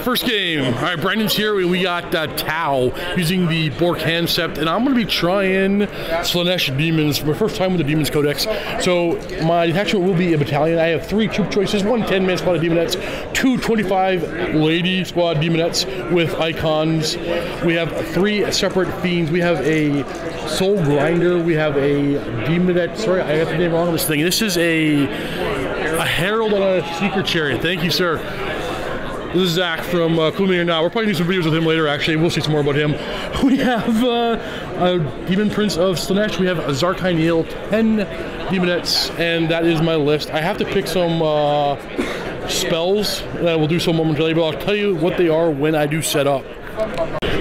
First game. All right, Brandon's here. We got Tau using the Bork Handsept, and I'm going to be trying Slaanesh Demons for my first time with the Demons Codex. So my detachment will be a battalion. I have 3 troop choices, 1 10-man squad of Demonettes, 2 25-lady squad Demonettes with icons. We have 3 separate fiends. We have a Soul Grinder. We have a Demonette. Sorry, I got the name wrong on this thing. This is a Herald on a Secret Chariot. Thank you, sir. This is Zach from Cool Me or Not. We're probably doing some videos with him later, actually. We'll see some more about him. We have a Demon Prince of Slaanesh. We have a Zarkyneel, 10 Demonettes, and that is my list. I have to pick some spells that we'll do so momentarily, but I'll tell you what they are when I do set up.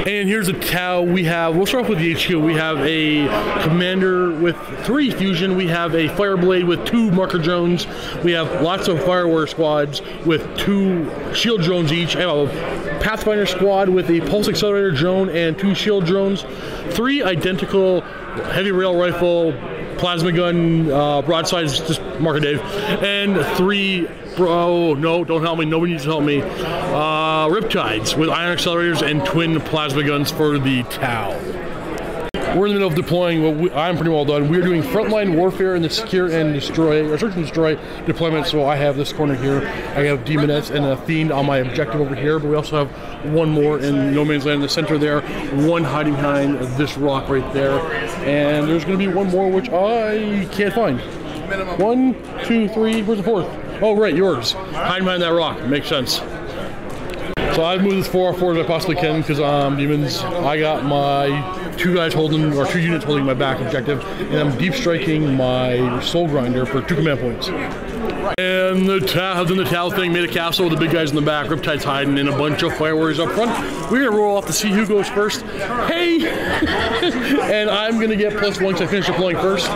And here's a Tau. We'll start off with the HQ. We have a Commander with 3 Fusion. We have a Fireblade with 2 Marker Drones. We have lots of Fire Warrior squads with 2 Shield Drones each. I have a Pathfinder squad with a Pulse Accelerator drone and 2 Shield Drones. 3 identical Heavy Rail Rifle, Plasma Gun, broadsides, just Marker Dave, and 3, bro, no, don't help me, nobody needs to help me, Riptides with Iron Accelerators and Twin Plasma Guns for the Tau. We're in the middle of deploying. I'm pretty well done. We're doing frontline warfare in the secure and destroy, or search and destroy deployment. So I have this corner here. I have Demonettes and a Fiend on my objective over here, but we also have 1 more in no man's land in the center there. 1 hiding behind this rock right there, and there's going to be 1 more which I can't find. 1, 2, 3. Where's the 4th? Oh, right, yours. Hiding behind that rock. Makes sense. So I've moved as far forward as I possibly can because Demons. I got my 2 guys holding, or 2 units holding my back objective, and I'm deep striking my Soul Grinder for 2 command points. And the Tau thing, made a castle with the big guys in the back, Riptide's hiding, and a bunch of Fire Warriors up front. We're gonna roll off to see who goes first. Hey! And I'm gonna get +1 because I finished deploying first.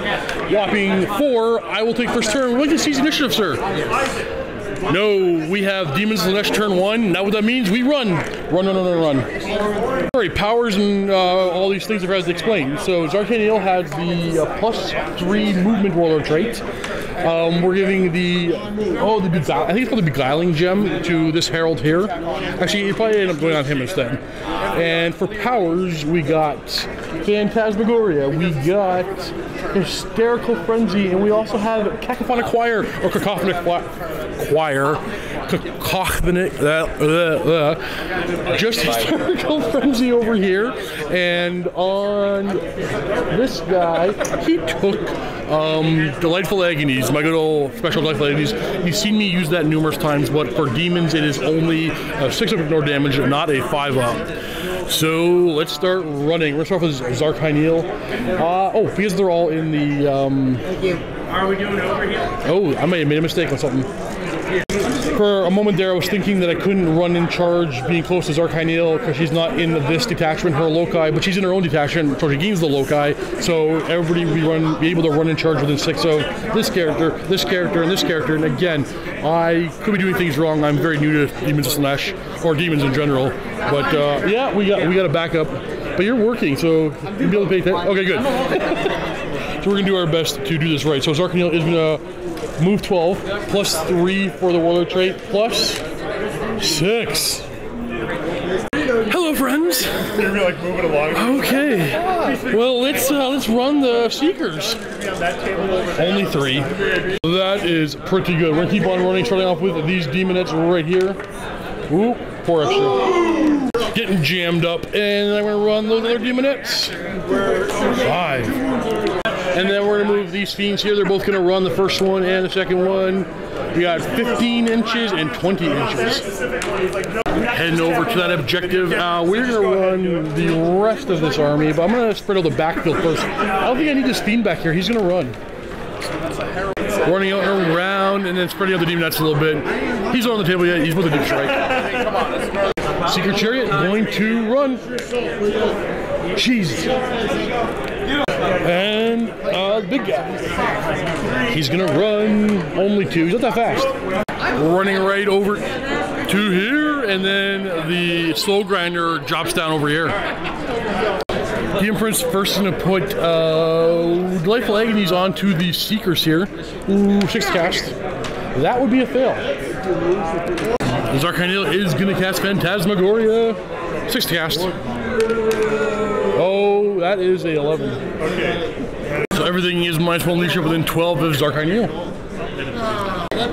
Whopping 4, I will take first turn. We're looking to seize initiative, sir. No, we have Demons Slaanesh turn 1. Now what that means, we run. Run. Sorry, powers and all these things are as explained. So Zarkyneel has the +3 movement warlord trait. We're giving the, I think it's called the Beguiling Gem to this Herald here. Actually, it probably ended up going on him instead. And for powers, we got Phantasmagoria, we got Hysterical Frenzy, and we also have Cacophonic Choir, or Cacophonic Choir, just Hysterical Frenzy over here. And on this guy, he took Delightful Agonies, my good old special Delightful Agonies. You've seen me use that numerous times, but for Demons it is only a 6-up ignore damage, not a 5-up. So let's start running. We're gonna start with Zarkyneel. Because they're all in the Are we doing over here? Oh, I may have made a mistake on something. For a moment there, I was thinking that I couldn't run in charge being close to Zarkyneel because she's not in this detachment, her loci, but she's in her own detachment, so she gains the loci. So everybody will be able to run in charge within 6 of this character, and this character. And again, I could be doing things wrong. I'm very new to Demons of Slaanesh, or Demons in general. But yeah, we got a backup. But you're working, so you'll be able to pay attention. Okay, good. So we're gonna do our best to do this right. So Zarkyneel is gonna move 12, +3 for the warlord trait, +6. Hello, friends. You're like moving along. Okay. Well, let's run the Seekers. Only 3. That is pretty good. We're gonna keep on running, starting off with these Demonettes right here. Ooh, 4 extra. Getting jammed up, and I'm gonna run those other Demonettes. 5. And then we're gonna move these Fiends here. They're both gonna run the first one and the second one. We got 15 inches and 20 inches. Heading over to that objective. We're gonna run the rest of this army, but I'm gonna spread out the backfield first. I don't think I need this Fiend back here. He's gonna run. Running out around and then spreading out the Demonettes a little bit. He's not on the table yet. He's with a deep strike. Secret Chariot going to run. Jesus. And the big guy. He's gonna run only 2. He's not that fast. Running right over to here, and then the Soul Grinder drops down over here. The Empress first is gonna put Delightful Agonies onto the Seekers here. Ooh, 6 cast. That would be a fail. Zarkaniel is going to cast Phantasmagoria. 6 to cast. Oh, that is a 11. Okay. So everything is -1 leadership within 12 of Zarkaniel.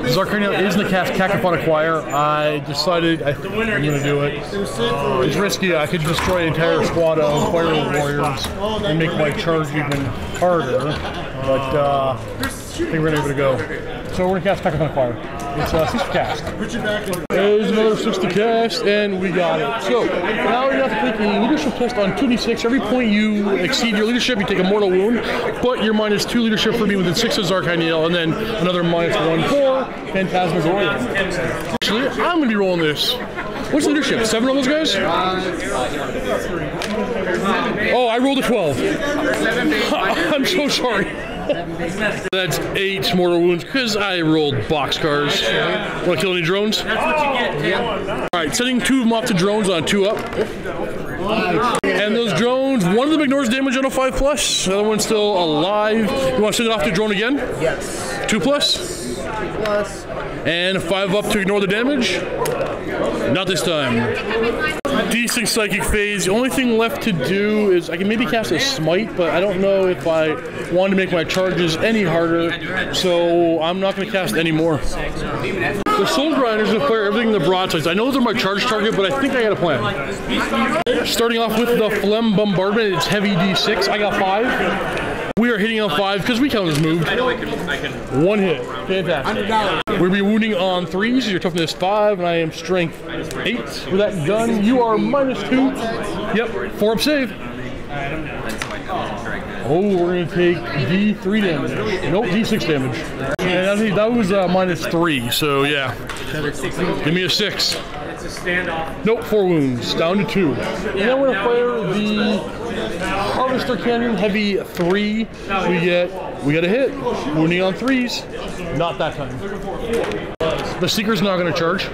Zarkaniel is going to cast Cacophonic Choir. I decided I'm going to do it. It's risky. I could destroy an entire squad of Fire Warriors and make my charge even harder. But I think we're going to give it a go. So we're going to cast Cacophonic Choir. It's 6 to cast. There's another 6 to cast, and we got it. So now you have to take a leadership test on 2d6. Every point you exceed your leadership, you take a mortal wound, but you're -2 leadership for being within 6 of Zarkaniel, and then another -1 for Phantasmagoria. Actually, I'm going to be rolling this. What's leadership? 7 of those guys? Oh, I rolled a 12. I'm so sorry. That's 8 mortal wounds because I rolled boxcars. Want to kill any drones? That's what you get, Tim. Alright, sending 2 of them off to drones on 2 up. And those drones, one of them ignores damage on a 5+. The other one's still alive. You want to send it off to drone again? Yes. 2+. 2+. And a 5 up to ignore the damage. Not this time. Decent psychic phase. The only thing left to do is I can maybe cast a smite, but I don't know if I want to make my charges any harder, so I'm not going to cast any more. The Soul Grinders will fire everything in the broadsides. I know they're my charge target, but I think I got a plan. Starting off with the Phlegm Bombardment, it's heavy D6. I got 5. We are hitting on 5 because we count as moved. 1 hit. Fantastic. We'll be wounding on 3s. Your toughness 5, and I am strength 8. With that done, you are -2. Yep, 4 up save. Oh, we're going to take D3 damage. Nope, D6 damage. And I think that was -3, so yeah. Give me a 6. It's a standoff. Nope, 4 wounds. Down to 2. And then we're going to fire the Harvester Cannon, heavy 3. We get a hit. Wounding on 3s. Not that time. The Seeker's not going to charge.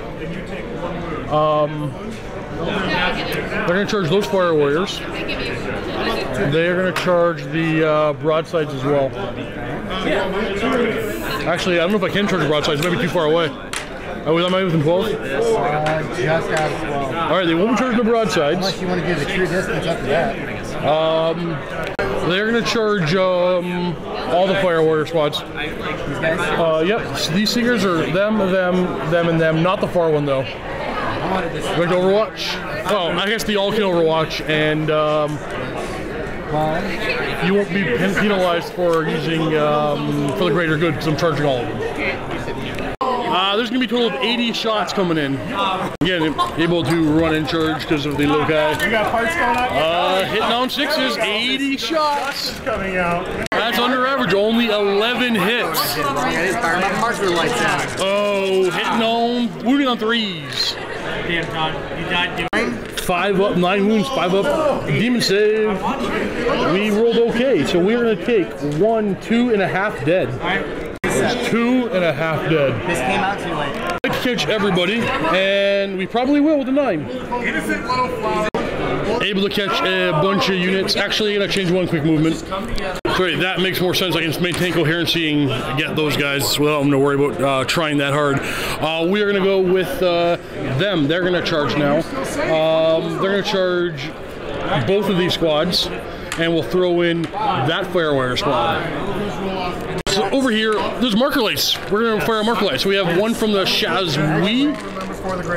They're going to charge those Fire Warriors. They are going to charge the broadsides as well. Actually, I don't know if I can charge the broadsides. It might be too far away. Oh, am I within 12? Just out of 12. Alright, they won't be charging the broadsides. Unless you want to give the true distance up to that. They're going to charge all the Fire Warrior squads. These guys? Yep, these Seekers are them, and them. Not the far one, though. Going to Overwatch? Oh, I guess they all can Overwatch, and you won't be penalized for using for the greater good because I'm charging all of them. There's going to be a total of 80 shots coming in. Again, able to run and charge because of the little guy. You got parts going on? Hitting on 6s, 80 shots. Coming out. That's under average, only 11 hits. Oh, hitting on, wounding on 3s. Damn, Todd. You died doing 5 up, 9 wounds, 5 up. Demon save. We rolled okay, so we're going to take 1, 2.5 dead. There's 2.5 dead. This came out too late. I'd like to catch everybody, and we probably will with a 9. Innocent little flower. Able to catch a bunch of units. Actually, going to change one quick movement. Great, that makes more sense. I can maintain coherency and get those guys without having to worry about trying that hard. We are going to go with them. They're going to charge now. They're going to charge both of these squads, and we'll throw in that Firewire squad. So over here, there's marker lights. We're going to fire a marker light. So we have one from the Shazwi.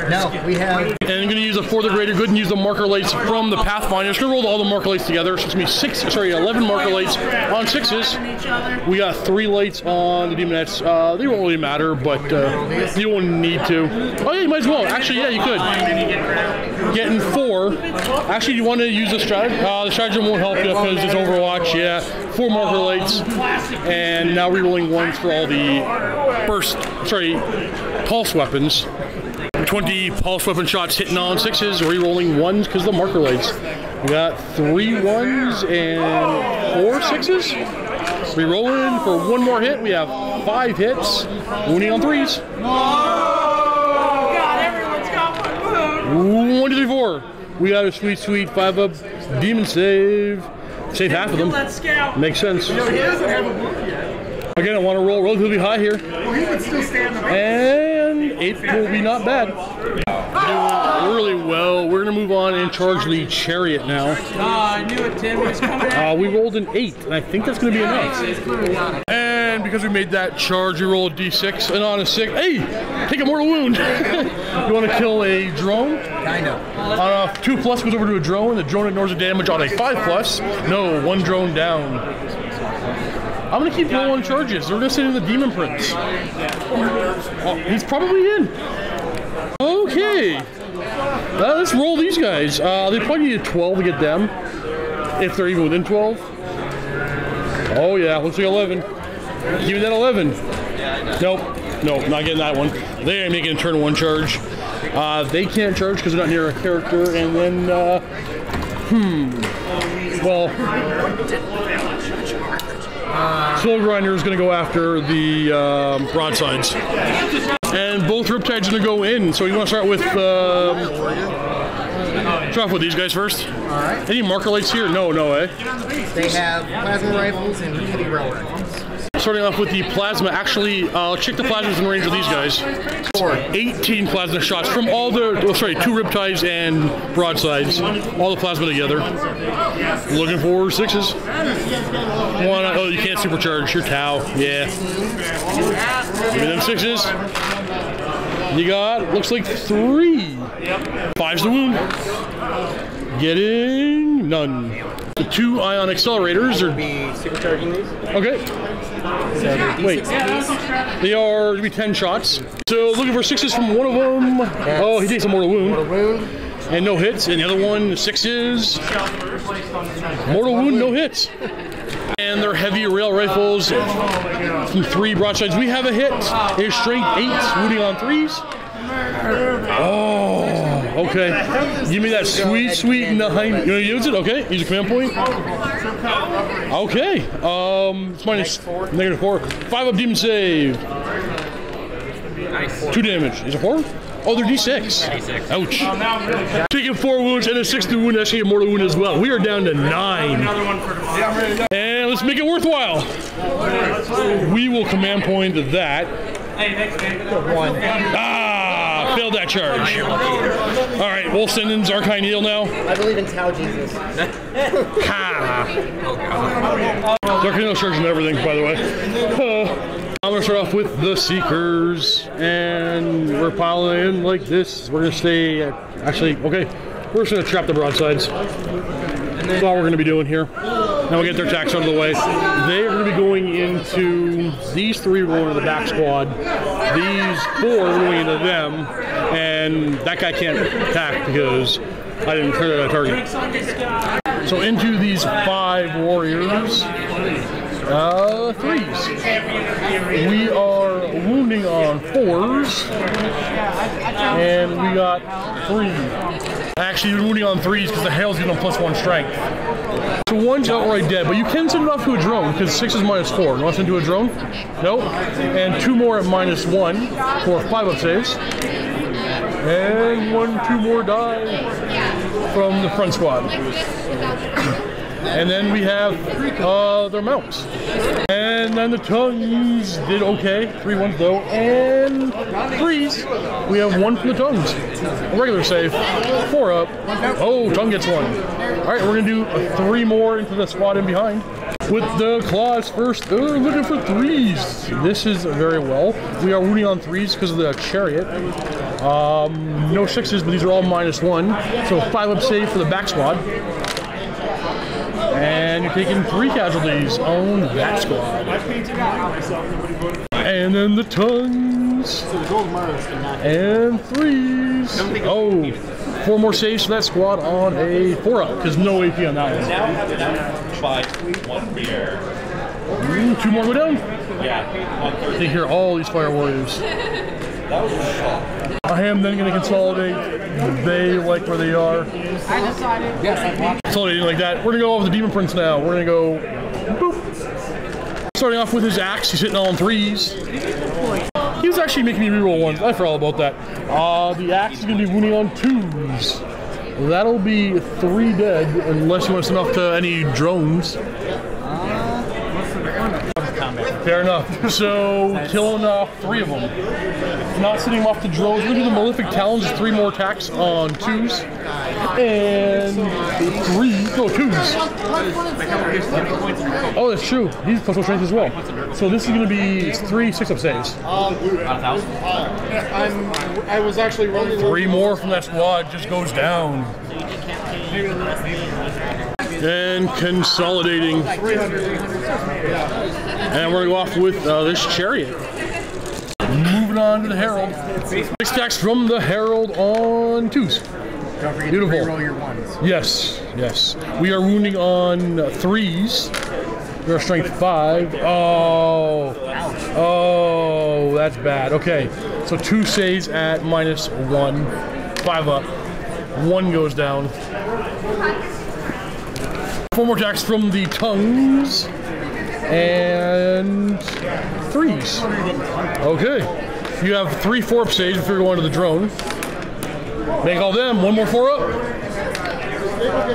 No, we have. And I'm going to use a for the greater good and use the marker lights from the Pathfinder. Just going to roll all the marker lights together. So it's going to be 11 marker lights on 6s. We got 3 lights on the Demonettes. They won't really matter, but you won't need to. Oh yeah, you might as well. Actually, yeah, you could. Getting 4. Actually, you want to use the stratagem? The stratagem won't help you because it's Overwatch. Yeah, 4 marker lights. And now rerolling 1s for all the pulse weapons. 20 pulse weapon shots hitting on 6s, re-rolling 1s because the marker lights. We got 3 1s and 4 6s. Re-rolling for 1 more hit. We have 5 hits. Wounding on 3s. Oh, God, everyone's got one wound. 1, 2, 3, 4. We got a sweet 5 up demon save. Save half of them. Kill that scout. Makes sense. He doesn't have a wound yet. Again, I want to roll relatively high here. Well, he would still stay on the base. And 8 will be not bad. Doing really well. We're going to move on and charge the chariot now. I knew it, Tim was coming out. We rolled an 8, and I think that's going to be enough. And because we made that charge, we roll a d6, and on a 6, hey, take a mortal wound. You want to kill a drone? Kind of. On a 2+ goes over to a drone. The drone ignores the damage on a 5+. No, 1 drone down. I'm going to keep rolling charges. We're going to send in the Demon Prince. Oh, he's probably in. Okay. Let's roll these guys. They probably need a 12 to get them. If they're even within 12. Oh yeah, looks like 11. Give me that 11. Nope. Nope, not getting that one. They ain't making a turn 1 charge. They can't charge because they're not near a character. And then, well, Soul Grinder is going to go after the broadsides. And both Riptide's going to go in. So you want to start with, start off with these guys first. Alright. Any marker lights here? No, eh? They have plasma rifles and heavy rail rifles. Starting off with the plasma, actually, check the plasmas in range of these guys. 18 plasma shots from all the, 2 Riptides and broadsides, all the plasma together. Looking for 6s. Oh, you can't supercharge your Tau. Yeah. Give me them 6s. You got, looks like 3. 5's the wound. Getting none. The 2 ion accelerators are. Be supercharging these. Okay. So Wait. They are to be 10 shots. So looking for 6s from one of them. Oh, he takes a mortal wound. And no hits. And the other one, 6s. Mortal wound, no hits. And their heavy rail rifles from 3 broadsides. We have a hit. A straight 8, wounding on 3s. Oh, okay. Give me that sweet, sweet 9. You want to use it? Okay. Use a command point. Okay. It's minus -4. 5 up demon save. Nice. 2 damage. Is it 4? Oh, they're D6. Ouch. Taking 4 wounds and a 6th wound, actually a mortal wound as well. We are down to 9. And let's make it worthwhile. We will command point that. Hey, thanks, man. Ah, failed that charge. All right, we'll send in Zarkine now. I believe in Tau Jesus. Ha! Zarkine charging everything, by the way. I'm gonna start off with the Seekers, and we're piling in like this. We're gonna stay, actually, okay, we're just gonna trap the broadsides. That's all we're gonna be doing here. Now we'll get their attacks out of the way. They are gonna be going into, these 3 are going into the back squad. These 4 are going into them, and that guy can't attack because I didn't clear that target. So into these 5 warriors. 3s. We are wounding on 4s, and we got 3. Actually, we're wounding on 3s because the hail's giving them +1 strength. So 1's outright dead, but you can send it off to a drone because 6 is -4. You want to send to a drone? Nope. And 2 more at -1 for 5 up saves. And 2 more die from the front squad. And then we have their mounts. And then the tongues did okay. 3 ones though. And 3s. We have 1 from the tongues. A regular save. 4 up. Oh, tongue gets 1. Alright, we're going to do 3 more into the squad in behind. With the claws first. Looking for 3s. This is very well. We are wounding on 3s because of the chariot. No 6s, but these are all -1. So 5 up save for the back squad. And you're taking 3 casualties on that squad. And then the tongues. And 3s. Oh, 4 more saves for that squad on a 4-up, because no AP on that one. 2 more go down. They hear all these fire warriors. I am then going to consolidate. They like where they are. Consolidating like that. We're going to go over the Demon Prince now. We're going to go boop. Starting off with his axe. He's hitting all on 3s. He was actually making me reroll 1s. I forgot all about that. The axe is going to be wounding on 2s. That'll be 3 dead unless you want to send off to any drones. Fair enough. So, killing off 3 of them. Not sitting them off the drones. We're going to do the Malefic Talons, 3 more attacks on 2s. And 2s. Oh, that's true. He's plus 1 strength as well. So this is going to be 3 6-up saves. I was actually rolling 3 more from that squad just goes down. And consolidating. And we're going to go off with this Chariot. Moving on to the Herald. 6 attacks from the Herald on 2s. Don't forget Beautiful. to re-roll your 1s. Yes, yes. We are wounding on 3s. We are strength 5. Oh. Ouch. Oh, that's bad. Okay, so 2 saves at -1. 5 up. 1 goes down. 4 more attacks from the tongues. And 3s. Okay. You have 3 4-up saves if you're going to the drone. Make all them. 1 more 4-up.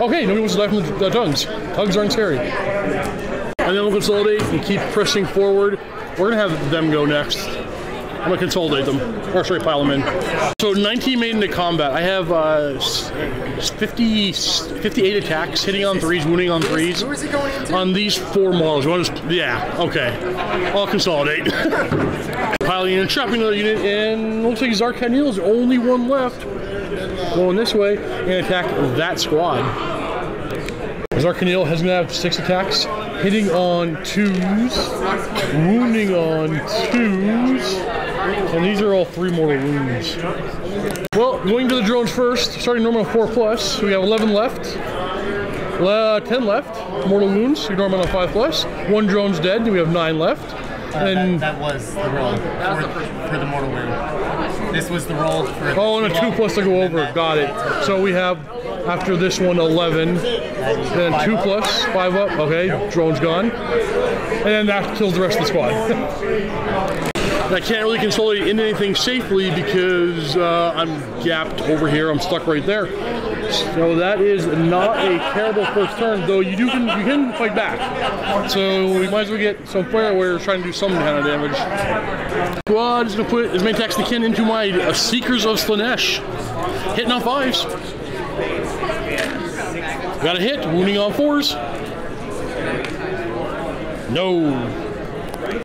Okay, nobody wants to die from the tongues. Tongues aren't scary. And then we'll consolidate and keep pressing forward. We're going to have them go next. I'm going to consolidate them. Or sorry, pile them in. So 19 made into combat. I have 58 attacks, hitting on 3s, wounding on 3s. Who is it going into? On these 4 models. You want to, yeah, okay. I'll consolidate. Piling in, trapping another unit, and looks like Zarkanil is the only one left. Going this way, and attack that squad. Zarkanil has going to have 6 attacks, hitting on 2s, wounding on 2s, and these are all 3 mortal wounds. Well, going to the drones first, starting normal 4+, we have 11 left. 10 left, mortal wounds, ignore them on 5+. 1 drone's dead, we have 9 left. And that was the roll for the mortal wound. This was the roll for the oh, and a 2+ to go over, got it. So we have, after this one, 11, then 2+, 5 up, okay, drone's gone. And then that kills the rest of the squad. I can't really consolidate into anything safely because I'm gapped over here. I'm stuck right there. So that is not a terrible first turn, though you can fight back. So we might as well get some fire where we're trying to do some kind of damage. Squad is going to put as many attacks as they can into my Seekers of Slaanesh. Hitting on 5s. Got a hit, wounding on 4s. No.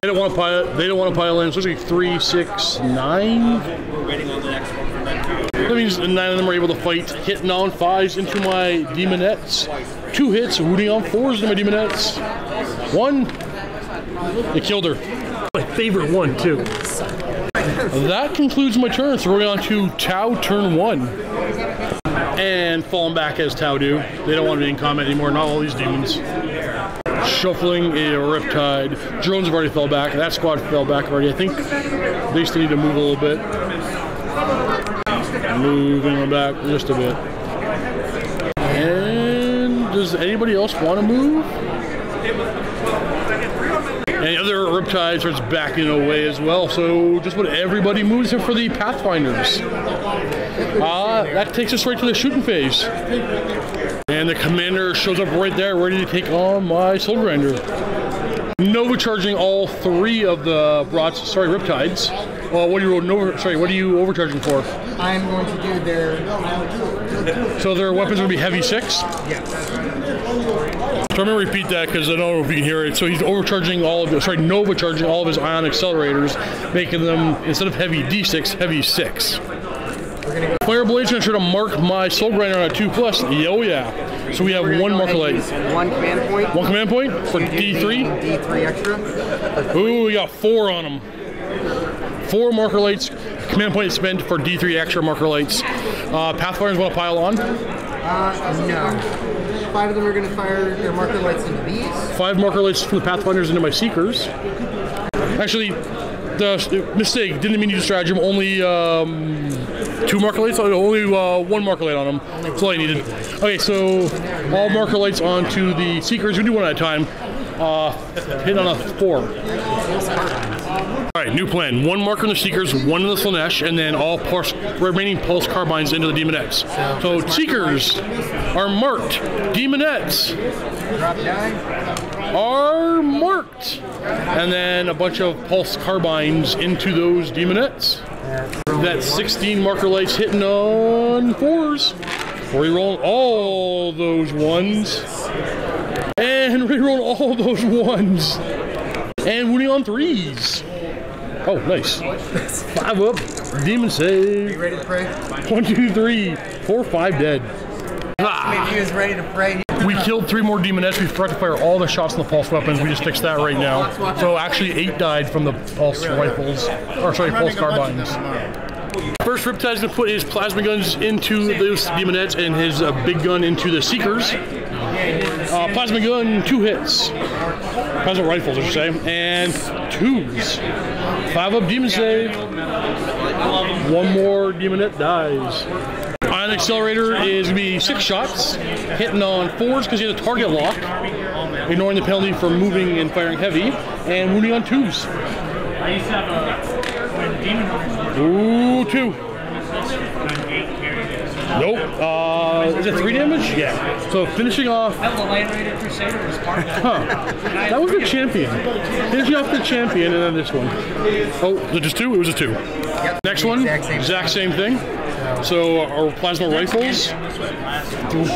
They don't want to pile. They don't want to pile in. So it's like 3, 6, 9. That means 9 of them are able to fight. Hitting on 5s into my Demonettes. 2 hits, wounding on 4s into my Demonettes. 1. They killed her. My favorite one too. That concludes my turn. So we're on to Tau turn 1. And falling back as Tau do. They don't want to be in combat anymore. Not all these demons. Shuffling a Riptide. Drones have already fell back. That squad fell back already. I think they still need to move a little bit. Moving them back just a bit. And does anybody else want to move? And the other Riptide starts backing away as well. So just about everybody moves here for the Pathfinders. That takes us right to the shooting phase. And the commander shows up right there, ready to take on my Soul Grinder. Nova charging all 3 of the Riptides. What are you overcharging for? I'm going to do their... So their weapons will be heavy 6? Yes. So I'm going to repeat that because I don't know if you can hear it. So he's overcharging Nova charging all of his ion accelerators, making them, instead of heavy D6, heavy 6. Fire Blade's going to try to mark my Soul Grinder on a 2+. Oh yeah. So we have 1 marker light. 1 command point. 1 command point for D3. D3 extra. Ooh, we got 4 on them. 4 marker lights. Command point spent for D3 extra marker lights. Pathfinders want to pile on? No. 5 of them are going to fire their marker lights into these. 5 marker lights from the Pathfinders into my Seekers. Actually, the mistake. Didn't mean to use stratagem. Only 2 marker lights. Only 1 marker light on them. That's all I needed. Okay, so all marker lights onto the Seekers. We do 1 at a time. Hit on a 4. Alright, new plan. 1 marker in the Seekers, 1 in the Slaanesh, and then all remaining Pulse Carbines into the Demonettes. So Seekers are marked. Demonettes are marked. Demonette, and then a bunch of pulse carbines into those Demonettes. That 16 marker lights hitting on 4s. Rerolling all those 1s. And rerolling all those 1s. And winning on 3s. Oh, nice. 5 up. Demon save. Are you ready to pray? 1, 2, 3, 4, 5 dead. Maybe he was ready to pray. We killed 3 more Demonettes. We forgot to fire all the shots in the pulse weapons. We just fixed that right now. So actually 8 died from the pulse rifles. Or sorry, pulse carbines. First Riptide's gonna put his plasma guns into those Demonettes and his big gun into the Seekers. Plasma gun, 2 hits. Plasma rifles, I should say. And 2s. 5 up demon save. 1 more Demonette dies. Ion Accelerator is going to be 6 shots, hitting on 4s because he has a target lock, ignoring the penalty for moving and firing heavy, and wounding on 2s. I used to have a demon. Ooh, 2. Nope. Is it 3 damage? Yeah. So finishing off. That the Land Raider Crusader was part of that. Huh. That was the champion. Finishing off the champion, and then this one. Oh, was it just 2? It was a 2. Yep. Next one, exact same thing. So our plasma rifles,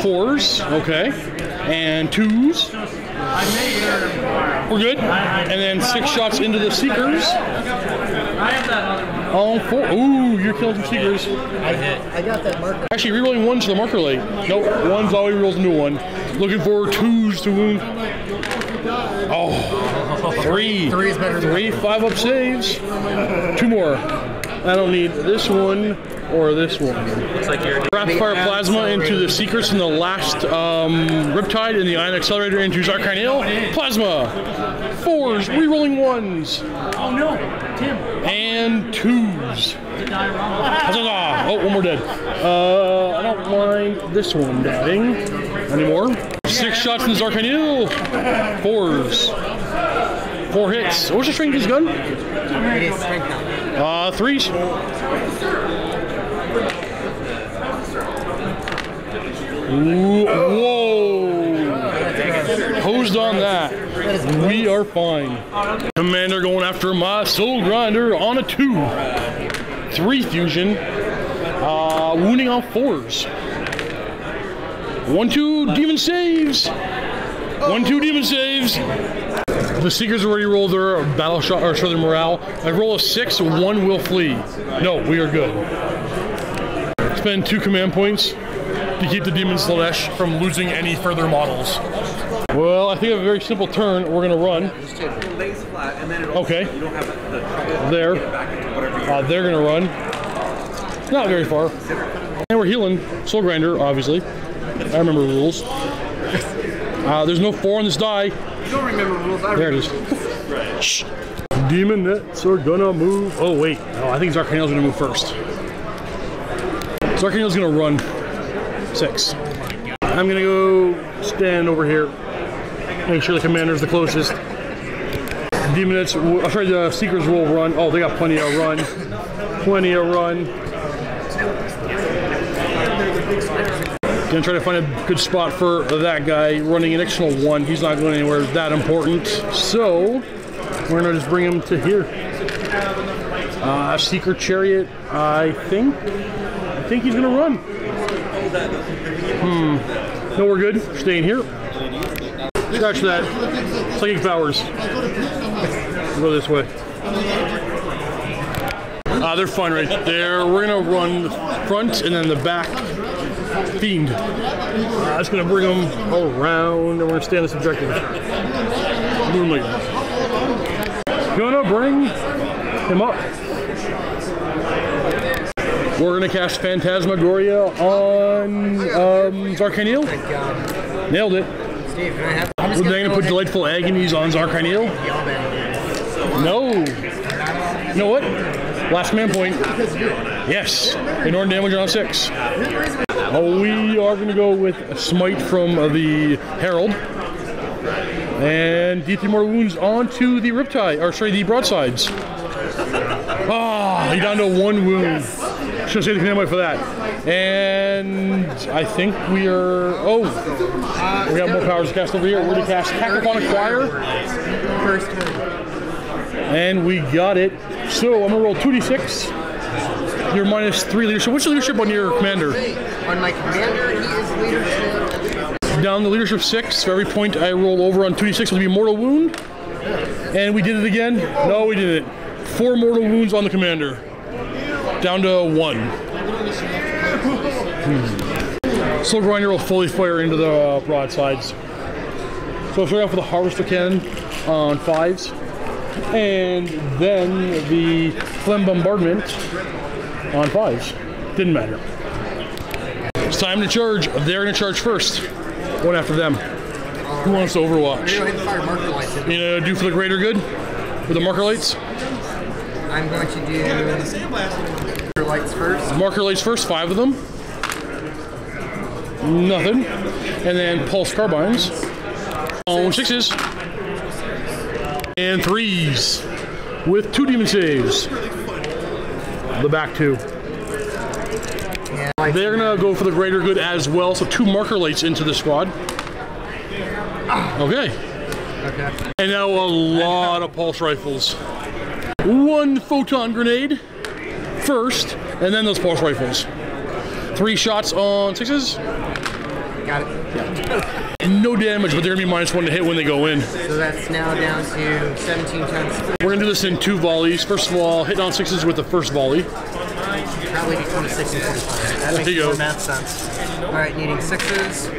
4s, okay, and 2s. We're good. And then 6 shots into the Seekers. All 4. Ooh, you're killing some Seekers. I got that marker. Actually, rerolling 1 to the marker light. Nope, 1's always rolls into 1. Looking for 2s to wound. Oh, 3. 3 is better than 3 5 up saves. 2 more. I don't need this one or this one. Rapid fire plasma into the Seekers from the last Riptide, and the Ion Accelerator into Zarkarnil. Plasma. 4s, rerolling 1s. Oh no, Tim. And 2s. Huzzah! Oh, 1 more dead. I don't mind this one dying anymore. 6 shots in the Zarkarnil. 4s. 4 hits. What's the strength of his gun? It is strength now. 3s. Ooh, whoa! Hosed on that. We are fine. Commander going after my soul grinder on a 2. 3 fusion. Wounding on 4s. 1, 2 demon saves. 1, 2 demon saves. The Seekers already rolled their battle shot, or their morale. I roll a 6, 1 will flee. No, we are good. Spend 2 command points to keep the Demon Slaanesh from losing any further models. Well, I think I have a very simple turn. We're gonna run. Okay. There. They're gonna run. Not very far. And we're healing. Soul Grinder, obviously. I remember the rules. There's no 4 on this die. You don't remember rules. There it is. Shh. Demonettes are gonna move. Oh wait, no, I think Zarkarnil's gonna move first. Zarkarnil's gonna run 6. I'm gonna go stand over here. Make sure the commander's the closest. Demonettes, I'll try the Seekers will run. Oh, they got plenty of run. Plenty of run. Gonna try to find a good spot for that guy running an additional 1. He's not going anywhere that important. So we're gonna just bring him to here. Seeker Chariot, I think he's gonna run. No, we're good. Staying here. Scratch that. Psychic powers. Go this way. They're fine right there. We're gonna run the front and then the back. Fiend. Just gonna bring them around and we're gonna stay on this objective. Moonlight. Gonna bring him up. We're gonna cast Phantasmagoria on Zarkarnil. Nailed it. Steve, can I have We're then gonna put Delightful Agonies on Zarkarnil. No. You know what? Last command point. Yes. Ignore damage on 6. Oh, we are going to go with a Smite from the Herald. And D3 more wounds onto the Riptide, or sorry, the Broadsides. Ah, he down to 1 wound. Should say the command for that. And I think we are. Oh, we got more powers to cast over here. We're going to cast Hackathon Acquire. First turn. And we got it. So I'm going to roll 2d6. You're -3 leadership. What's the leadership on your commander? On my commander, he is leadership. Down to leadership 6. For every point I roll over on 2d6 will be a mortal wound. And we did it again. No, we didn't. 4 mortal wounds on the commander. Down to 1. Slow grinder will fully fire into the broadsides. So we'll start off with the harvester cannon on 5s. And then the flame bombardment on 5s. Didn't matter. It's time to charge. They're going to charge first. One after them. Who wants to Overwatch? You know, do for the greater good with the marker lights? I'm going to do marker lights first. Marker lights first, 5 of them. Nothing. And then pulse carbines. On 6s. And 3s. With 2 demon saves. The back 2. Yeah, they're going to go for the greater good as well. So 2 marker lights into the squad. Okay. Okay. And now a lot of pulse rifles. 1 photon grenade first, and then those pulse rifles. 3 shots on 6s. Got it. Yeah. No damage, but they're going to be -1 to hit when they go in. So that's now down to 17 times. We're going to do this in 2 volleys. First of all, hitting on 6s with the first volley. Probably be 26 and 25. That makes more math sense. All right, needing 6s.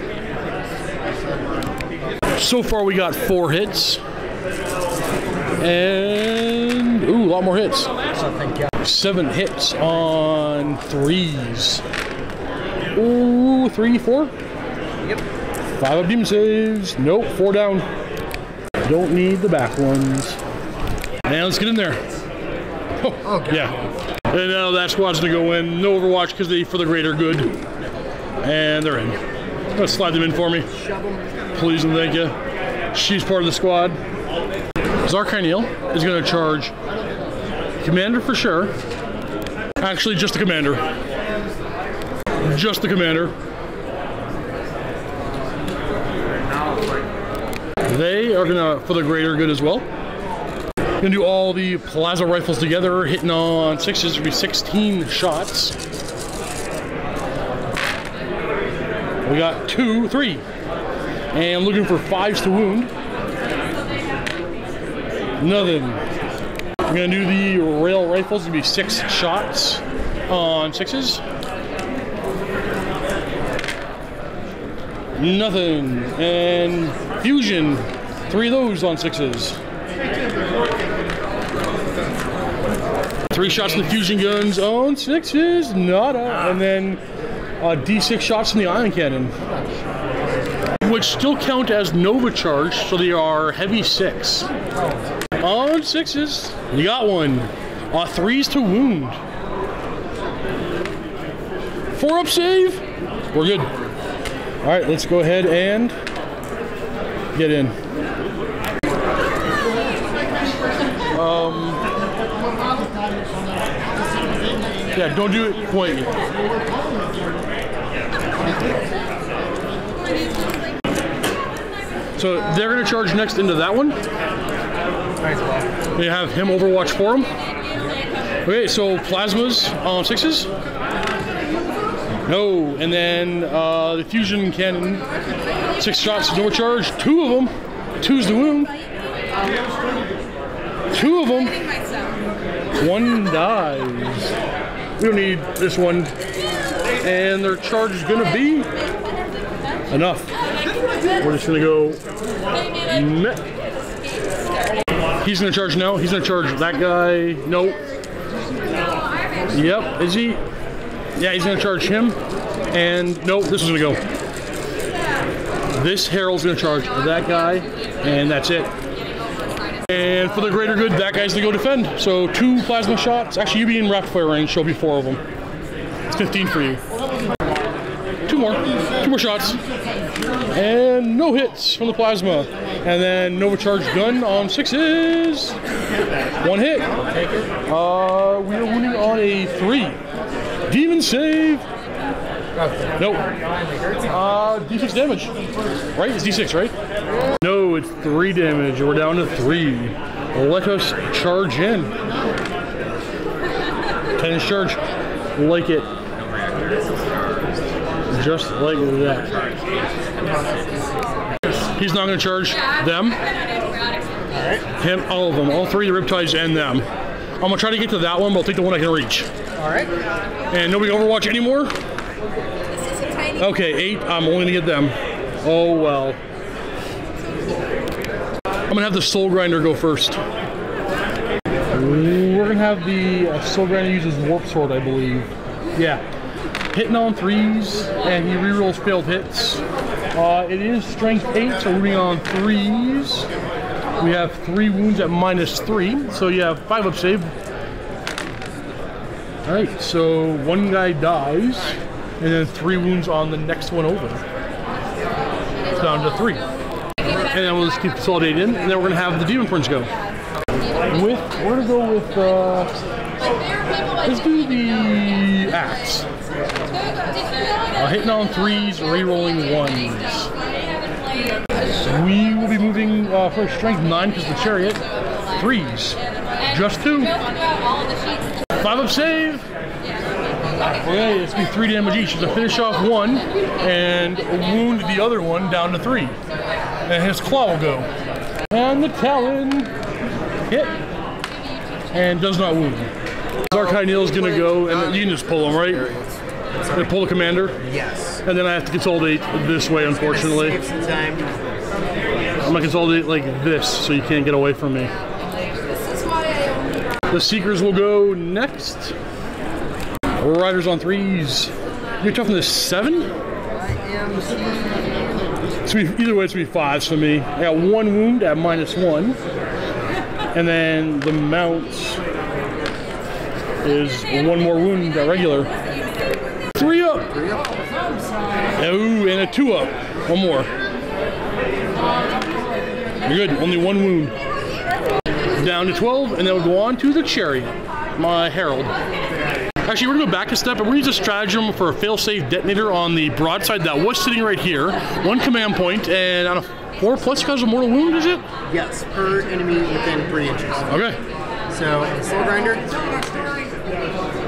So far, we got 4 hits. And, ooh, a lot more hits. 7 hits on 3s. Ooh, 3, 4? Yep. 5 of demon saves. Nope, 4 down. Don't need the back ones. And let's get in there. Oh, okay. Yeah. And now that squad's gonna go in. No Overwatch because they for the greater good. And they're in. Gonna slide them in for me. Please and thank you. She's part of the squad. Zarkyneel is going to charge commander for sure. Actually, just the commander. Just the commander. They are going to, for the greater good as well. Going to do all the plasma rifles together, hitting on 6s. It'll be 16 shots. We got 2, 3. And looking for 5s to wound. Nothing. I'm going to do the rail rifles. It's going to be 6 shots on 6s. Nothing. And fusion. 3 of those on 6s. 3 shots in the fusion guns on 6s. Nada. And then D6 shots in the ion cannon, which still count as Nova charge, so they are heavy 6. On 6s, you got 1. 3s to wound. 4 up save. We're good. All right, let's go ahead and get in. Yeah, don't do it quite yet. So they're going to charge next into that one. They have him Overwatch for them. Okay, so plasmas on 6s. No, and then the fusion cannon, 6 shots, no charge. 2 of them. 2's the wound. 2 of them. 1 dies. We don't need this one. And their charge is going to be enough. We're just going to go. He's going to charge now. He's going to charge that guy. Nope. Yep. Is he? Yeah, he's going to charge him. And nope, this is going to go. This Herald's going to charge that guy. And that's it. And for the greater good, that guy's going to go defend. So 2 plasma shots. Actually, you be in rapid fire range, so it'll be 4 of them. It's 15 for you. 2 more. 2 more shots. And no hits from the plasma. And then Nova charge gun on 6s. 1 hit. We are winning on a 3. Demon save. Nope. D6 damage. Right? It's D6, right? No, it's 3 damage. We're down to 3. Let us charge in. 10 charge. Like it. Just like that. He's not going to charge them. Him, all of them. All 3 of the Riptides and them. I'm going to try to get to that one, but I'll take the one I can reach. Alright. And nobody Overwatch anymore? Okay, 8. I'm only going to get them. Oh, well. I'm going to have the Soul Grinder go first. We're going to have the Soul Grinder use his Warp Sword, I believe. Yeah. Hitting on 3s, and he rerolls failed hits. It is Strength 8, so moving on 3s. We have 3 wounds at -3, so you have 5 up save. Alright, so 1 guy dies, and then 3 wounds on the next one over. It's down to 3. And then we'll just keep consolidating, and then we're going to have the Demon Prince go. We're going to go with, let's do the Axe. Hitting on 3s, re-rolling 1s. We will be moving for Strength 9 because the Chariot. 3s. Just 2. 5 up save. Okay, it's going to be 3 damage each. To finish off 1 and wound the other one down to 3. And his claw will go. And the Talon hit. And does not wound. Arcane is going to go, and you can just pull him, right? They pull the commander? Yes. And then I have to consolidate this way, unfortunately. Save some time. I'm going to consolidate like this, so you can't get away from me. The Seekers will go next. Riders on 3s. You're toughness 7? It's gonna be, either way, it's going to be 5s for me. I got 1 wound at -1. And then the Mounts is 1 more wound at regular. 3 up. Oh, and a 2 up. 1 more. You're good. Only 1 wound. Down to 12, and then we'll go on to the Chariot. My Herald. Actually, we're going to go back a step, and we're going to use a stratagem for a fail-safe detonator on the broadside that was sitting right here. 1 command point, and on a 4+ cause a mortal wound, is it? Yes, per enemy within 3 inches. Okay. So, Soul Grinder.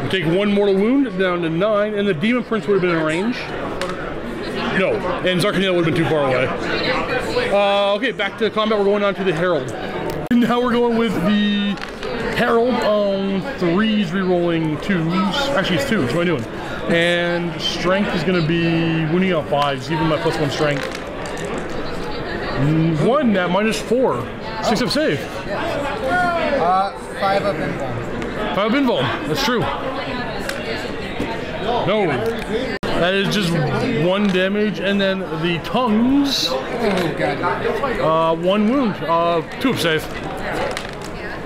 We'll take 1 mortal wound down to 9, and the Demon Prince would have been in range. No, and Zarkanil would have been too far away. Okay, back to combat. We're going on to the Herald. And now we're going with the Herald on 3s, re-rolling 2s. Actually, it's 2s. What am I doing? And strength is going to be wounding on 5s, even my +1 strength. 1 at -4. 6 up save. 5 up invuln. 5 up invuln. That's true. No. That is just 1 damage, and then the tongues. Oh, God. 1 wound. 2 up save.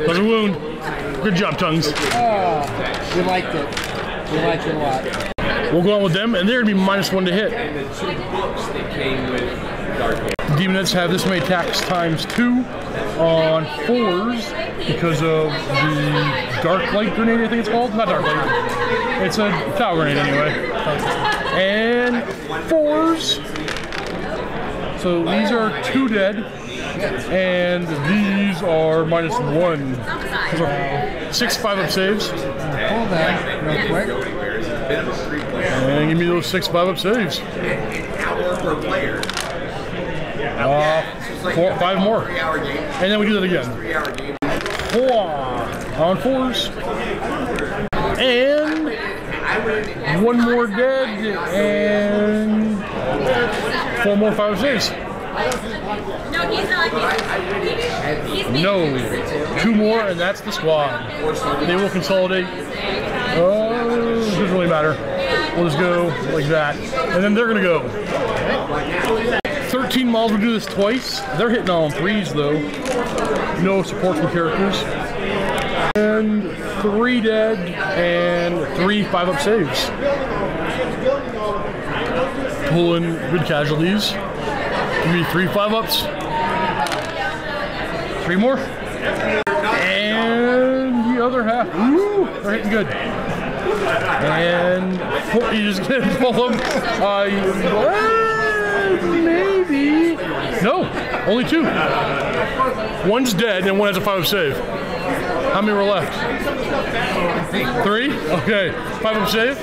Doesn't wound. Good job, tongues. Oh, we liked it. We liked it a lot. We'll go on with them, and they're going to be -1 to hit. Demonettes have this many attacks ×2 on 4s because of the Dark Light Grenade, I think it's called. Not Dark Light. It's a Tau Grenade anyway. And 4s. So these are 2 dead. And these are -1. Those are 6 5 up saves. Pull that real quick. And give me those 6 5 up saves. 5 more. And then we do that again. 4 on 4s. And 1 more dead. And 4 more 5 saves. No, he's not. No. 2 more, and that's the squad. They will consolidate. Oh, it doesn't really matter. We'll just go like that. And then they're going to go. 13 models will do this twice. They're hitting on 3s, though. No support from characters. And 3 dead, and 3 5 up saves. Pulling good casualties. Give me 3 5 ups. 3 more. And the other half. Ooh, they're hitting good. And you just gonna pull him. Maybe. No, only 2. One's dead and one has a 5-up save. How many were left? 3? Okay, 5-up save.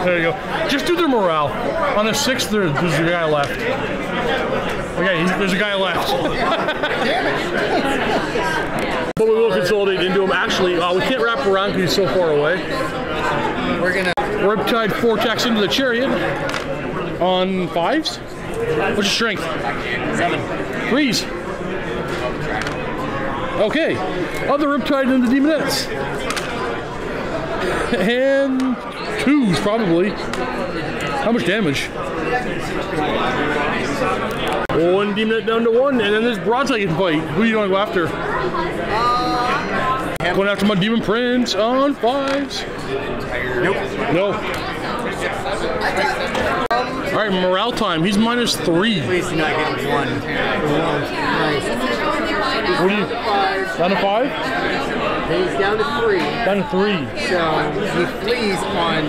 There you go. Just do their morale. On a 6, there's a guy left. Okay, there's a guy left. But we will consolidate into him. Actually, we can't wrap around because he's so far away. We're gonna Riptide vortex into the chariot on 5s. What's your strength? 7. 3s. Okay. Other Riptide into the Demonettes. And 2s probably. How much damage? 1 Demonette down to 1, and then this broadside can fight. Who do you want to go after? Going after my Demon Prince on 5s. Nope. No. Alright, morale time. He's -3. Please do not get 1. What do you? Down to 5? He's down to 3. Down to 3. So he flees on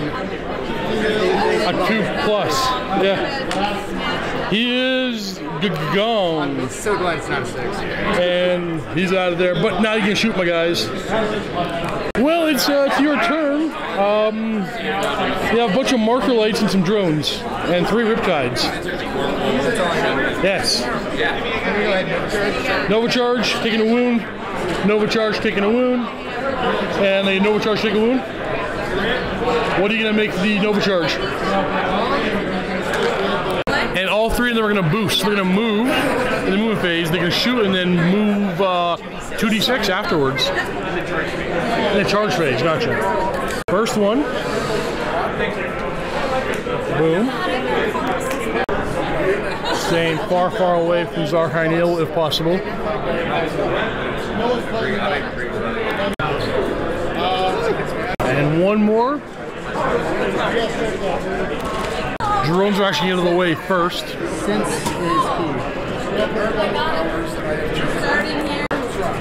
A 2+. Yeah. He is gone. I'm so glad it's not a 6. And he's out of there. But now you can shoot my guys. Well, it's your turn. You have a bunch of marker lights and some drones. And 3 Riptides. Yes. Nova Charge, taking a wound. Nova Charge, taking a wound. And a Nova Charge, taking a wound. What are you going to make the Nova Charge? And all 3 of them are going to boost. They're going to move in the movement phase. They're going to shoot and then move 2d6 afterwards. In the charge phase, gotcha. First one. Boom. Staying far, far away from Zarkynil if possible. And one more. Drones are actually out of the way first. Sense is key.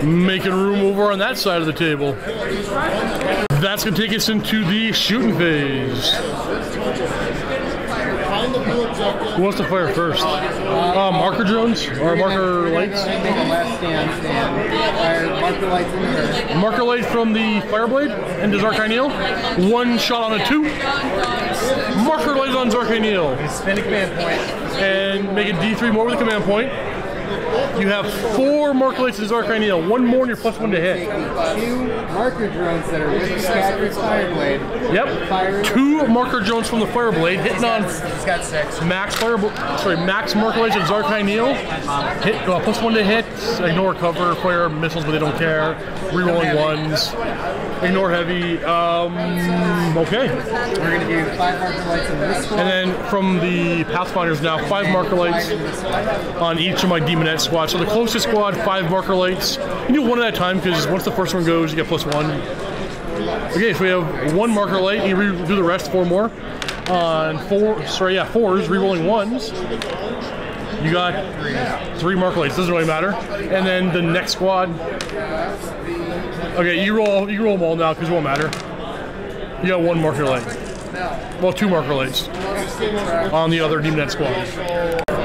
Making room over on that side of the table. That's going to take us into the shooting phase. Who wants to fire first? Marker drones or marker lights? Make a last stand and fire marker lights in the air. Marker light from the Fireblade into Zarkynil. 1 shot on a 2. Marker light on Zarkynil. Spend a command point. And make a D3 more with a command point. You have 4 marker lights in Zarkynil. 1 more and you're +1 to hit. 2 marker drones that are with the Scatter's Fireblade. Yep. 2 marker drones from the Fireblade hitting on He's got 6. max marker lights in Zarkynil. Hit +1 to hit. Ignore cover, fire missiles, but they don't care. Rerolling 1s. Ignore heavy. Okay. We're going to do 5 marker lights in this one. And then from the Pathfinders now, 5 marker lights on each of my Demonette squads. So the closest squad, 5 marker lights. You do 1 at a time because once the first one goes, you get +1. Okay, so we have 1 marker light. You do the rest, 4 more. On 4s, rerolling 1s. You got 3 marker lights. Doesn't really matter. And then the next squad. Okay, you roll them all now because it won't matter. You got 1 marker light. Well, 2 marker lights on the other Demonette squad.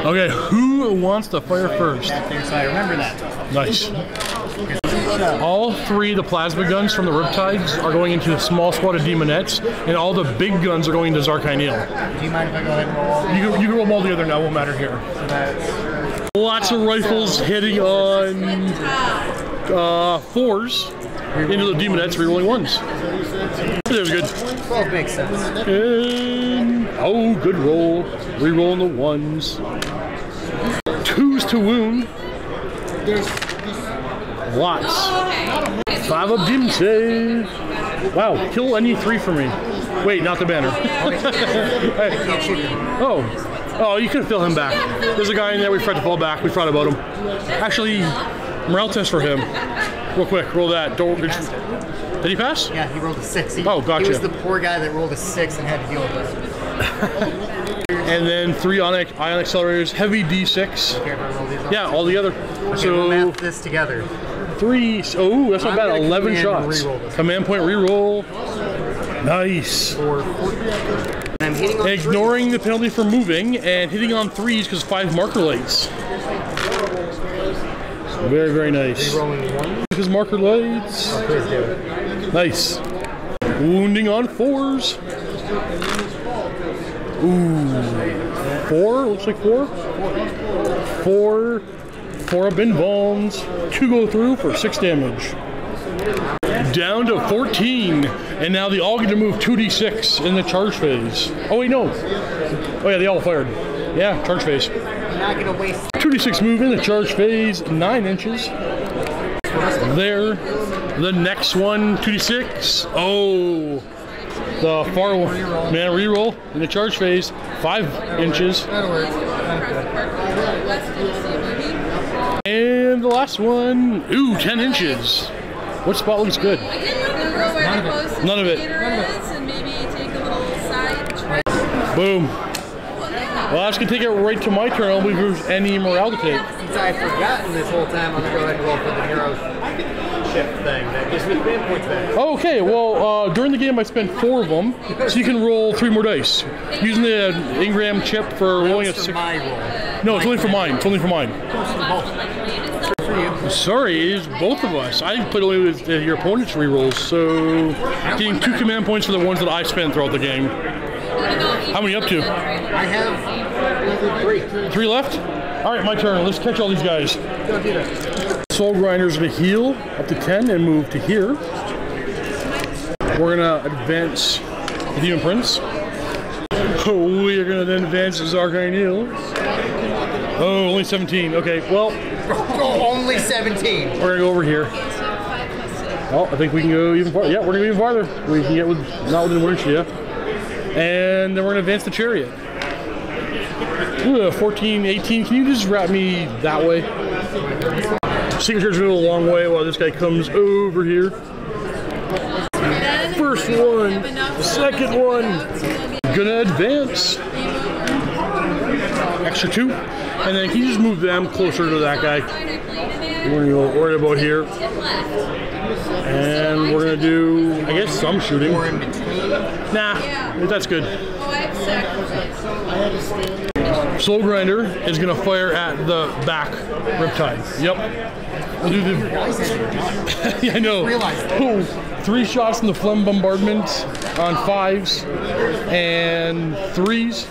Okay, who wants to fire first? So I remember that. Nice. All 3 of the plasma guns from the Riptides are going into the small squad of Demonettes, and all the big guns are going to Zarkynil. Do you mind if I go ahead and roll all these? You can roll them all together now, won't matter here. Lots of rifles hitting on 4s into the Demonettes, rerolling 1s. That was good. 12 makes sense. And, oh, good roll. Rerolling the 1s. 2s to wound. Lots. 5-up demon save. Wow, kill any 3 for me. Wait, not the banner. Oh, you could fill him back. There's a guy in there we tried to fall back. We forgot about him. Actually, morale test for him. Real quick, roll that. Did he pass? Yeah, he rolled a 6. Oh, gotcha. He was the poor guy that rolled a 6 and had to deal with it. And then 3 ion accelerators, heavy D6. Okay, if I roll these off. Yeah, all together. Okay, So we'll math this together. 3. Oh, that's not bad. 11 shots. Reroll this. Command point reroll. Nice. I'm hitting on Ignoring the penalty for moving and hitting on 3s because 5 marker lights. Very, very nice. Rolling 1. Because marker lights. Oh, please do. Nice. Wounding on 4s. Ooh. 4? Looks like 4. 4. 4 up in bones. 2 go through for 6 damage. Down to 14. And now they all get to move 2d6 in the charge phase. Oh, wait, no. Oh, yeah, they all fired. Yeah, charge phase. I'm not going to waste 2d6 move in the charge phase, 9 inches. There. The next one, 2d6. Oh. The far one. Man, reroll in the charge phase, 5 inches. And the last one, ooh, 10 inches. What spot looks good? None of it. Boom. Well, I was going to take it right to my turn. I'll leave there's any morale to take. Since I've forgotten this whole time, I'm going to go ahead and roll for the hero ship thing. That gives me command points back. Okay, well, during the game I spent 4 of them, so you can roll 3 more dice. Using the Ingram chip for rolling a 6. My roll. No, it's only for mine. It's only for mine. For you. Sorry, it's both of us. I played only with your opponent's rerolls, so getting 2 command points for the ones that I spent throughout the game. How many up to? I have 3. 3 left? Alright, my turn. Let's catch all these guys. Go do that. Soul Grinders to heal up to 10 and move to here. We're gonna advance the Demon Prince. Oh, we are gonna then advance the Arcaneel. Oh, only 17. Okay, well. Only 17. We're gonna go over here. Oh, I think we can go even farther. Yeah, we're gonna go even farther. We can get with not within 1 inch, yeah. And then we're gonna advance the chariot. Ooh, 14, 18. Can you just wrap me that way? Signature's gonna go a long way while this guy comes over here. First one, second one. Gonna advance. Extra 2. And then can you just move them closer to that guy? We're gonna go right about here. And we're gonna do, I guess, some shooting. Nah, that's good. Soul Grinder is gonna fire at the back riptide. Yep. We'll do the. Yeah, I know. Oh, 3 shots from the phlegm bombardment on 5s and 3s.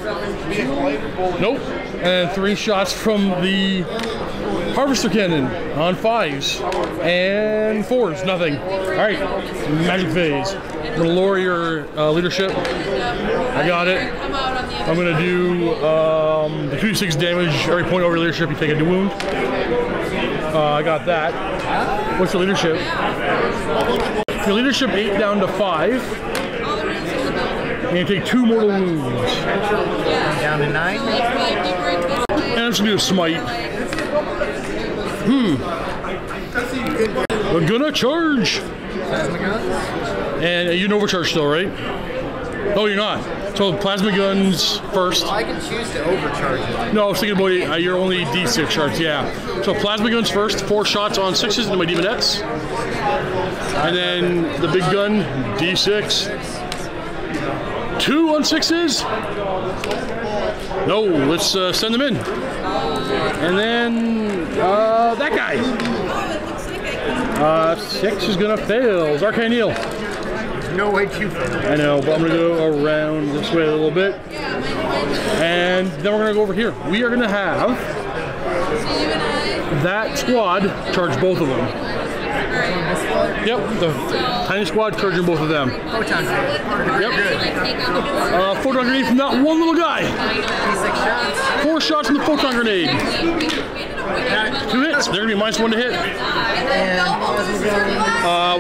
Nope. And 3 shots from the harvester cannon on 5s and 4s. Nothing. All right. Magic phase. I'm gonna lower your leadership. I got it. I'm gonna do the 2d6 damage every point over leadership. You take a new wound. I got that. What's your leadership? Your leadership 8 down to 5. And you take 2 mortal wounds. Down to 9. And I'm just gonna do a smite. We're gonna charge. And you're an overcharge still, right? Oh, you're not. So plasma guns first. I can choose to overcharge it. No, I was thinking about your only D6 charge, yeah. So plasma guns first, 4 shots on 6s into my demonettes. And then the big gun, D6. 2 on 6s. No, let's send them in. And then that guy. 6 is gonna fail. Arcaneel. No way to fail. I know, but I'm gonna go around this way a little bit. And then we're gonna go over here. We are gonna have that squad charge both of them. Yep, the tiny squad charging both of them. Photon grenade. Yep. Photon grenade from that one little guy. 4 shots from the photon grenade. 2 hits. They're gonna be -1 to hit.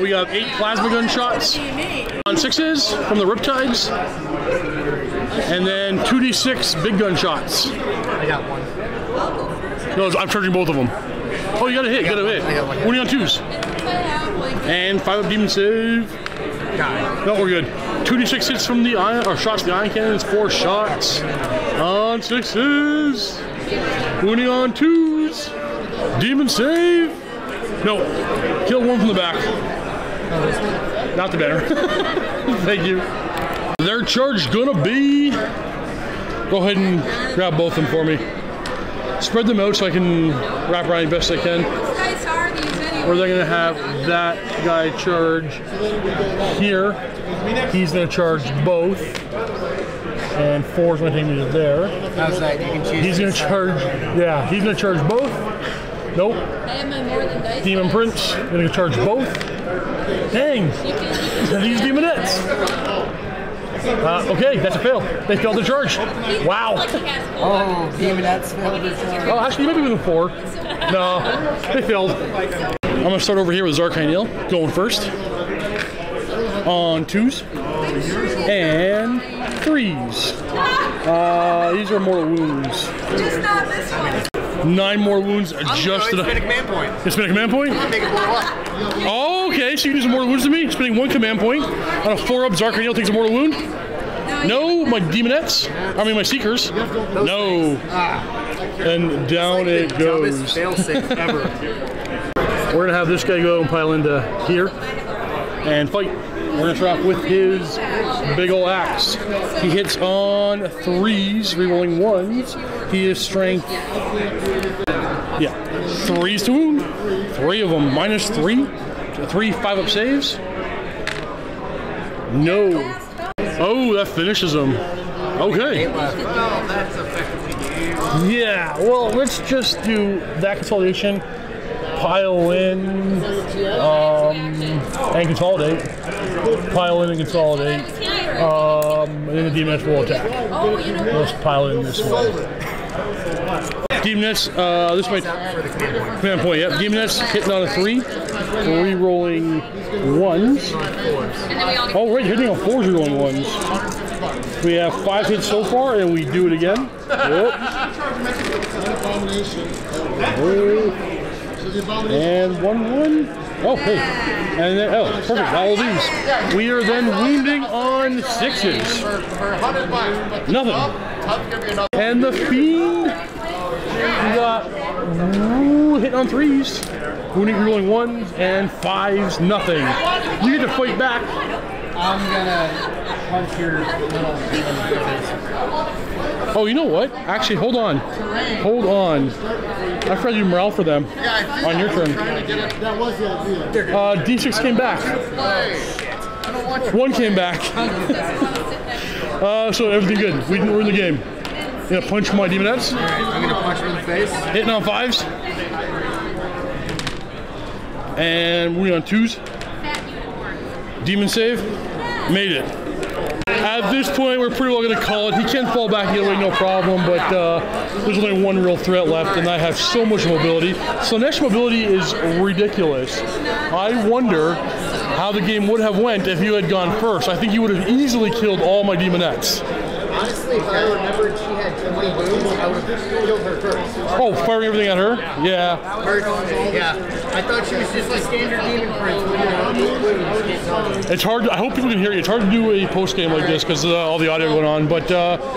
We got 8 plasma gun shots on 6s from the riptides, and then 2d6 big gun shots. I got 1. No, I'm charging both of them. Oh, you got a hit. You got a hit. Only on 2s. And 5 up demon save. No, we're good. 2d6 hits from the ion, or shots from the ion cannons. 4 shots on 6s. Wounding on 2s. Demon save. No. Kill 1 from the back. Not the banner. Thank you. Their charge gonna be. Go ahead and grab both of them for me. Spread them out so I can wrap around as best I can. Or they're gonna have that guy charge here. He's gonna charge both. And 4's gonna take me to there. How's that? You can choose. He's gonna charge, yeah, he's gonna charge both. Nope. Demon Prince, gonna charge both. Dang! These demonettes. Okay, that's a fail. They failed the charge. Wow. Oh, demonettes failed the charge. Oh, actually, maybe with a 4. No, they failed. I'm gonna start over here with Zarkynil, going first. On 2s. And 3s. These are mortal wounds. Just not this one. 9 more wounds. Just Spin a command point. It's been a command point? Make it blow up. Oh, okay, so you can do some mortal wounds to me. Spending 1 command point. On a 4-up, Zarkynil takes a mortal wound. No, my demonettes. I mean, my seekers. No. And down it goes. Dumbest fail-safe ever. We're gonna have this guy go and pile into here and fight. We're gonna start off with his big ol' axe. He hits on 3s, rerolling 1s. He is strength. Yeah, 3s to wound. 3 of them, -3. 3 5-up saves. No. Oh, that finishes him. Okay. Yeah, well, let's just do that consolidation. Pile in and consolidate. Pile in and consolidate. And then the demonettes will attack. Let's pile in this one. Demonettes, this might command point. Yep, demonettes hitting on a 3, re-rolling 1s. Oh, right, hitting on 4s, re-rolling 1s. We have 5 hits so far, and we do it again. Whoop. And 1-1. Oh, hey. And then, oh, perfect. All of these. We are then wounding on 6s. Nothing. And the Fiend. We got hitting on 3s. Wounding, rolling 1s, and 5s. Nothing. You get to fight back. I'm gonna punch your little demon. Oh, you know what? Actually, hold on. Hold on. I forgot to do morale for them on your turn. That was the idea. D6 came back. 1 came back. So everything good. We're in the game. Gonna punch my demonettes. I'm gonna punch her in the face. Hitting on 5s. And we're on 2s. Demon save. Made it. At this point, we're pretty well going to call it. He can fall back the other way, no problem, but there's only 1 real threat left, and I have so much mobility. Slaanesh mobility is ridiculous. I wonder how the game would have went if you had gone first. I think you would have easily killed all my demonettes. Honestly, if I remembered she had 20 wounds, I would have killed her first. Oh, firing everything at her? Yeah. Yeah. I thought she was just like standard demon prince. It's hard. I hope people can hear you. It's hard to do a post game like this because all the audio going on. But